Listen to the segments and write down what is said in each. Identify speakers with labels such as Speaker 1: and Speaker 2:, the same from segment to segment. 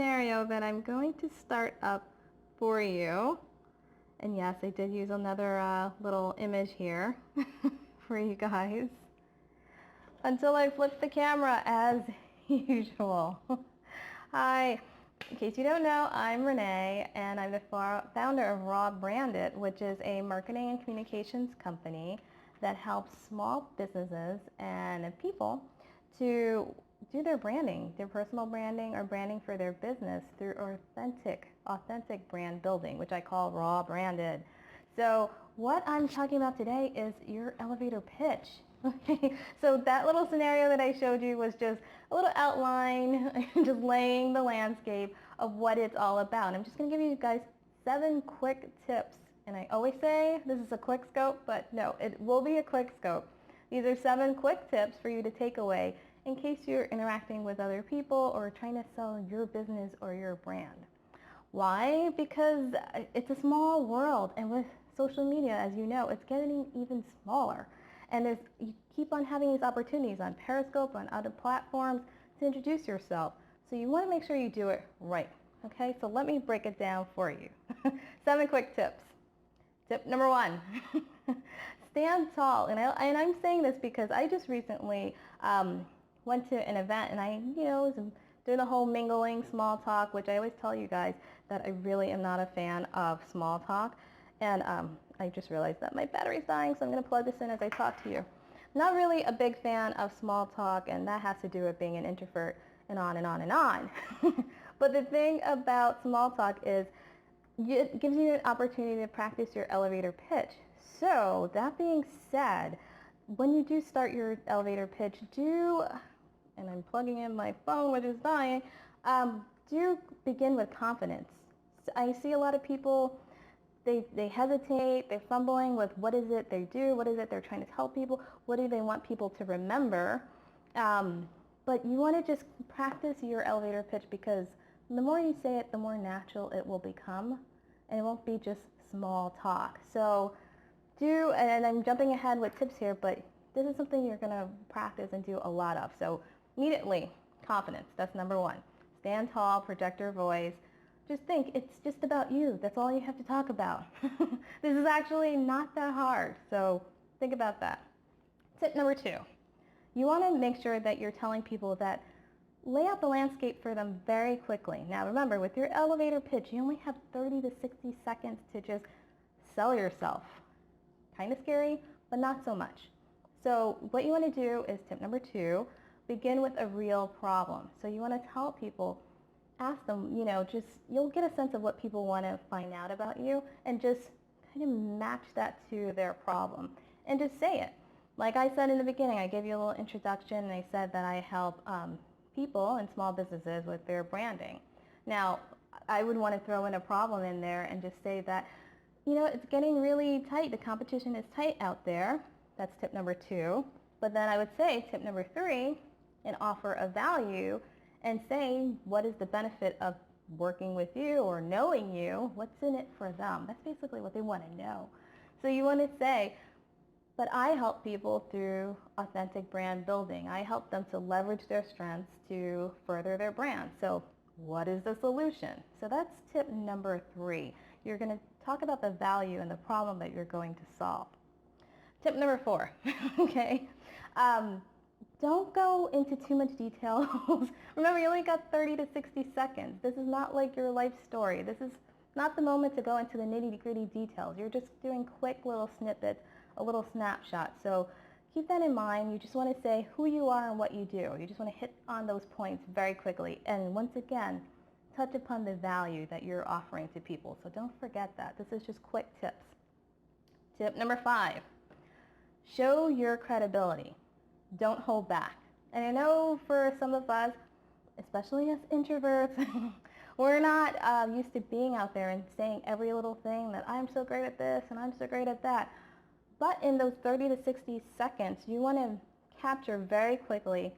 Speaker 1: scenario that I'm going to start up for you. And yes, I did use another little image here for you guys. Until I flip the camera as usual. Hi. In case you don't know, I'm Renee, and I'm the founder of Raw Branded, which is a marketing and communications company that helps small businesses and people to do their branding, their personal branding or branding for their business through authentic brand building, which I call Raw Branded. So what I'm talking about today is your elevator pitch. Okay, so that little scenario that I showed you was just a little outline, just laying the landscape of what it's all about. I'm just going to give you guys 7 quick tips. And I always say this is a quick scope, but no, it will be a quick scope. These are 7 quick tips for you to take away in case you're interacting with other people or trying to sell your business or your brand. Why? Because it's a small world, and with social media, as you know, it's getting even smaller. And you keep on having these opportunities on Periscope, on other platforms to introduce yourself. So you want to make sure you do it right. Okay, so let me break it down for you. 7 quick tips. Tip number 1, stand tall. And I'm saying this because I just recently went to an event, and I was doing the whole mingling, small talk, which I always tell you guys that I really am not a fan of small talk. And I just realized that my battery's dying, so I'm going to plug this in as I talk to you. Not really a big fan of small talk, and that has to do with being an introvert and on and on and on. But the thing about small talk is it gives you an opportunity to practice your elevator pitch. So that being said, when you do start your elevator pitch, and I'm plugging in my phone, which is dying, do begin with confidence. So I see a lot of people, they hesitate, they're fumbling with what is it they do, what is it they're trying to tell people, what do they want people to remember. But you want to just practice your elevator pitch, because the more you say it, the more natural it will become, and it won't be just small talk. So and I'm jumping ahead with tips here, but this is something you're going to practice and do a lot of. So immediately, confidence, that's number 1. Stand tall, project your voice. Just think, it's just about you. That's all you have to talk about. This is actually not that hard, so think about that. Tip number 2, you want to make sure that you're telling people that lay out the landscape for them very quickly. Now remember, with your elevator pitch, you only have 30 to 60 seconds to just sell yourself. Kind of scary, but not so much. So what you want to do is, tip number 2, begin with a real problem. So you want to tell people, ask them, you'll get a sense of what people want to find out about you, and just kind of match that to their problem. And just say it. Like I said in the beginning, I gave you a little introduction, and I said that I help people and small businesses with their branding. Now, I would want to throw in a problem in there and just say that, it's getting really tight. The competition is tight out there. That's tip number 2. But then I would say tip number 3, and offer a value and say, what is the benefit of working with you or knowing you? What's in it for them? That's basically what they want to know. So you want to say, but I help people through authentic brand building. I help them to leverage their strengths to further their brand. So what is the solution? So that's tip number 3. You're going to talk about the value and the problem that you're going to solve. Tip number 4, okay? Don't go into too much details. Remember, you only got 30 to 60 seconds. This is not like your life story. This is not the moment to go into the nitty-gritty details. You're just doing quick little snippets, a little snapshot. So keep that in mind. You just want to say who you are and what you do. You just want to hit on those points very quickly. And once again, touch upon the value that you're offering to people. So don't forget that. This is just quick tips. Tip number 5, show your credibility. Don't hold back. And I know for some of us, especially as introverts, we're not used to being out there and saying every little thing that I'm so great at this and I'm so great at that. But in those 30 to 60 seconds, you want to capture very quickly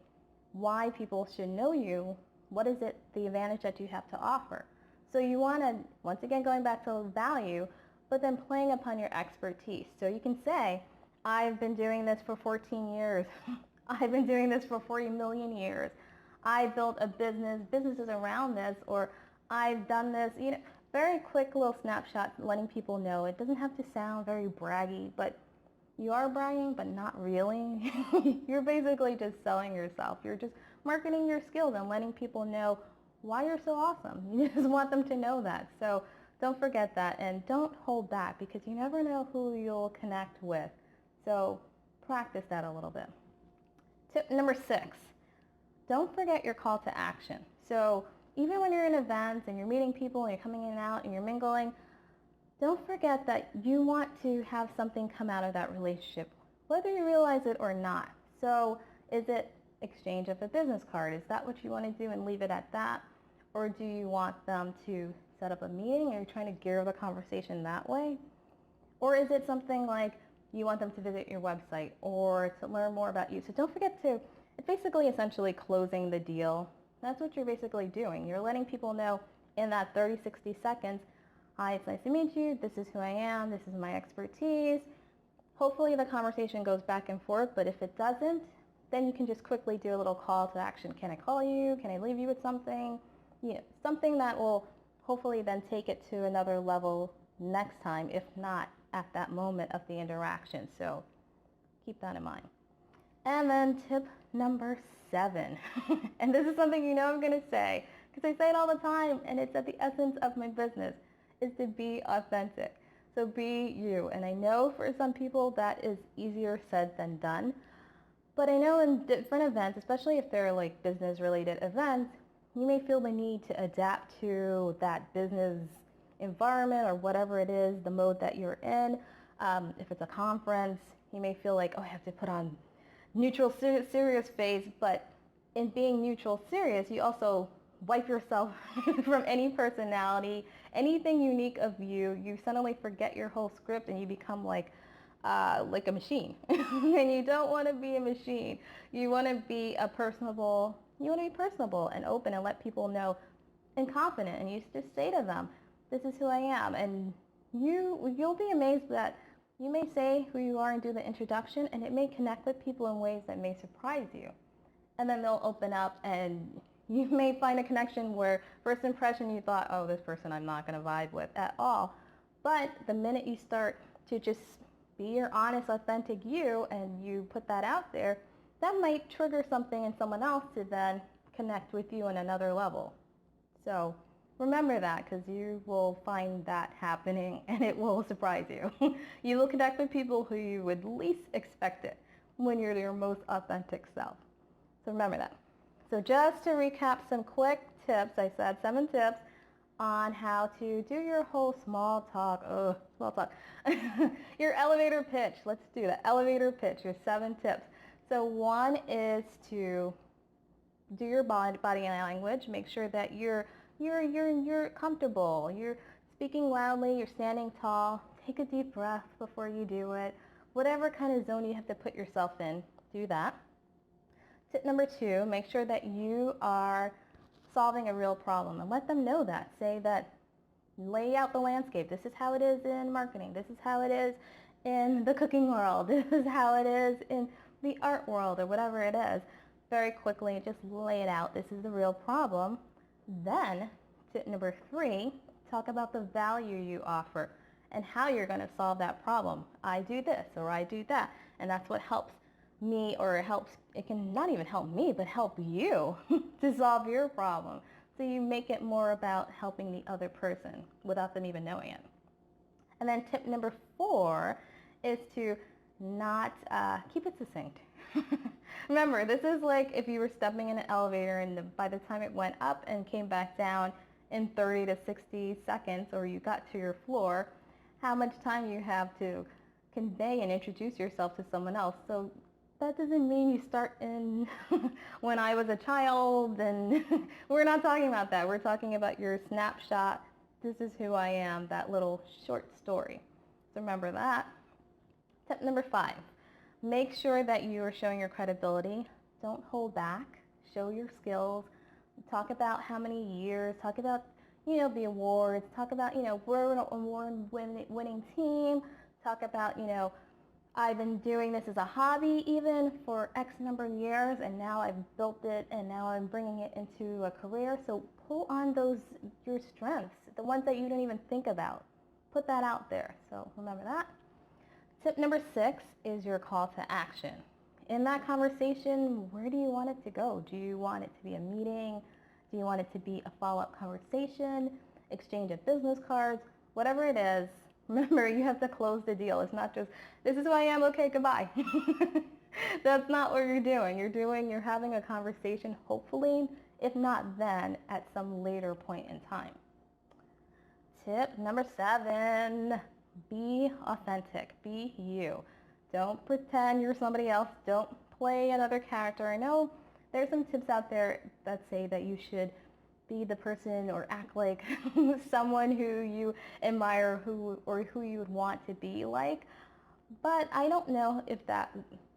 Speaker 1: why people should know you. What is it, the advantage that you have to offer? So you want to, once again, going back to value, but then playing upon your expertise. So you can say, I've been doing this for 14 years. I've been doing this for 40 million years. I built a businesses around this, or I've done this, very quick little snapshot letting people know. It doesn't have to sound very braggy, but you are bragging, but not really. You're basically just selling yourself. You're just marketing your skills and letting people know why you're so awesome. You just want them to know that. So don't forget that, and don't hold back, because you never know who you'll connect with. So practice that a little bit. Tip number 6, don't forget your call to action. So even when you're in events and you're meeting people and you're coming in and out and you're mingling, don't forget that you want to have something come out of that relationship, whether you realize it or not. So is it exchange of a business card? Is that what you want to do and leave it at that? Or do you want them to set up a meeting, and you're trying to gear the conversation that way? Or is it something like you want them to visit your website or to learn more about you? So don't forget to, it's basically essentially closing the deal. That's what you're basically doing. You're letting people know in that 30, 60 seconds, hi, it's nice to meet you. This is who I am. This is my expertise. Hopefully the conversation goes back and forth, but if it doesn't, then you can just quickly do a little call to action. Can I call you? Can I leave you with something? Something that will hopefully then take it to another level next time, if not at that moment of the interaction. So keep that in mind. And then tip number 7, and this is something I'm going to say, because I say it all the time, and it's at the essence of my business, is to be authentic. So be you. And I know for some people that is easier said than done, but I know in different events, especially if they're like business related events, you may feel the need to adapt to that business environment or whatever it is, the mode that you're in. If it's a conference, you may feel like, I have to put on neutral, serious face, but in being neutral, serious, you also wipe yourself from any personality, anything unique of you. You suddenly forget your whole script and you become like a machine. And you don't want to be a machine. You want to be personable and open and let people know and confident. And you just say to them, this is who I am. And you'll be amazed that you may say who you are and do the introduction, and it may connect with people in ways that may surprise you. And then they'll open up, and you may find a connection where first impression you thought, oh, this person I'm not going to vibe with at all. But the minute you start to just be your honest, authentic you, and you put that out there, that might trigger something in someone else to then connect with you on another level. So remember that, because you will find that happening and it will surprise you. You will connect with people who you would least expect it when you're your most authentic self. So remember that. So just to recap some quick tips, I said 7 tips on how to do your whole small talk, your elevator pitch. Let's do that. Elevator pitch, your 7 tips. So 1 is to do your body language. Make sure that you're comfortable. You're speaking loudly. You're standing tall. Take a deep breath before you do it. Whatever kind of zone you have to put yourself in, do that. Tip number 2, make sure that you are solving a real problem, and let them know that. Say that, lay out the landscape. This is how it is in marketing. This is how it is in the cooking world. This is how it is in the art world, or whatever it is. Very quickly, just lay it out. This is the real problem. Then, tip number 3, talk about the value you offer and how you're going to solve that problem. I do this, or I do that, and that's what helps me, or it can not even help me, but help you to solve your problem. So you make it more about helping the other person without them even knowing it. And then tip number 4 is to not keep it succinct. Remember, this is like if you were stepping in an elevator and by the time it went up and came back down in 30 to 60 seconds, or you got to your floor, how much time you have to convey and introduce yourself to someone else. So that doesn't mean you start in when I was a child, and we're not talking about that. We're talking about your snapshot. This is who I am, that little short story. So remember that. Tip number 5, make sure that you are showing your credibility. Don't hold back. Show your skills. Talk about how many years. Talk about, the awards. Talk about, we're an award-winning team. Talk about, I've been doing this as a hobby even for X number of years, and now I've built it, and now I'm bringing it into a career. So pull on your strengths, the ones that you don't even think about. Put that out there. So remember that. Tip number 6 is your call to action. In that conversation, where do you want it to go? Do you want it to be a meeting? Do you want it to be a follow-up conversation, exchange of business cards? Whatever it is, remember, you have to close the deal. It's not just, this is who I am, okay, goodbye. That's not what you're doing. You're having a conversation, hopefully, if not then, at some later point in time. Tip number 7, be authentic. Be you. Don't pretend you're somebody else. Don't play another character. I know there's some tips out there that say that you should be the person or act like someone who you admire or who you would want to be like. But I don't know if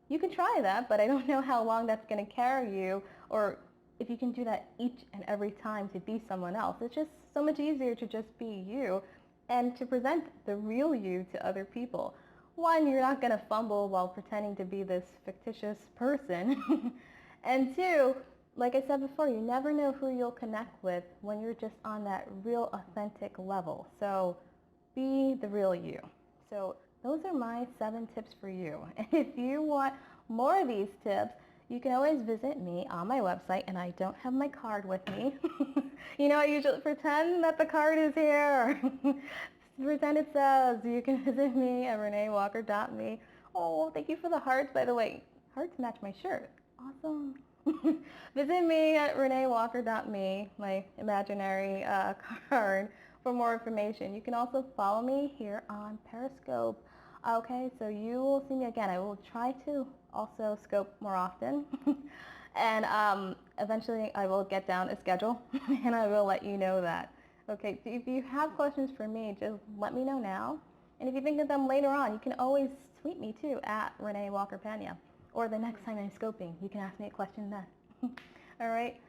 Speaker 1: you can try that, but I don't know how long that's going to carry you, or if you can do that each and every time to be someone else. It's just so much easier to just be you and to present the real you to other people. One, you're not going to fumble while pretending to be this fictitious person. And two, like I said before, you never know who you'll connect with when you're just on that real authentic level. So be the real you. So those are my 7 tips for you. And if you want more of these tips, you can always visit me on my website, and I don't have my card with me. You know, I usually pretend that the card is here. Pretend it says, you can visit me at reneewalker.me. Oh, thank you for the hearts, by the way. Hearts match my shirt. Awesome. Visit me at reneewalker.me, my imaginary card, for more information. You can also follow me here on Periscope. Okay, so you will see me again. I will try to also scope more often. And eventually I will get down a schedule and I will let you know that. Okay, so if you have questions for me, just let me know now. And if you think of them later on, you can always tweet me too at Renee Walker Pena. Or the next time I'm scoping, you can ask me a question then. All right,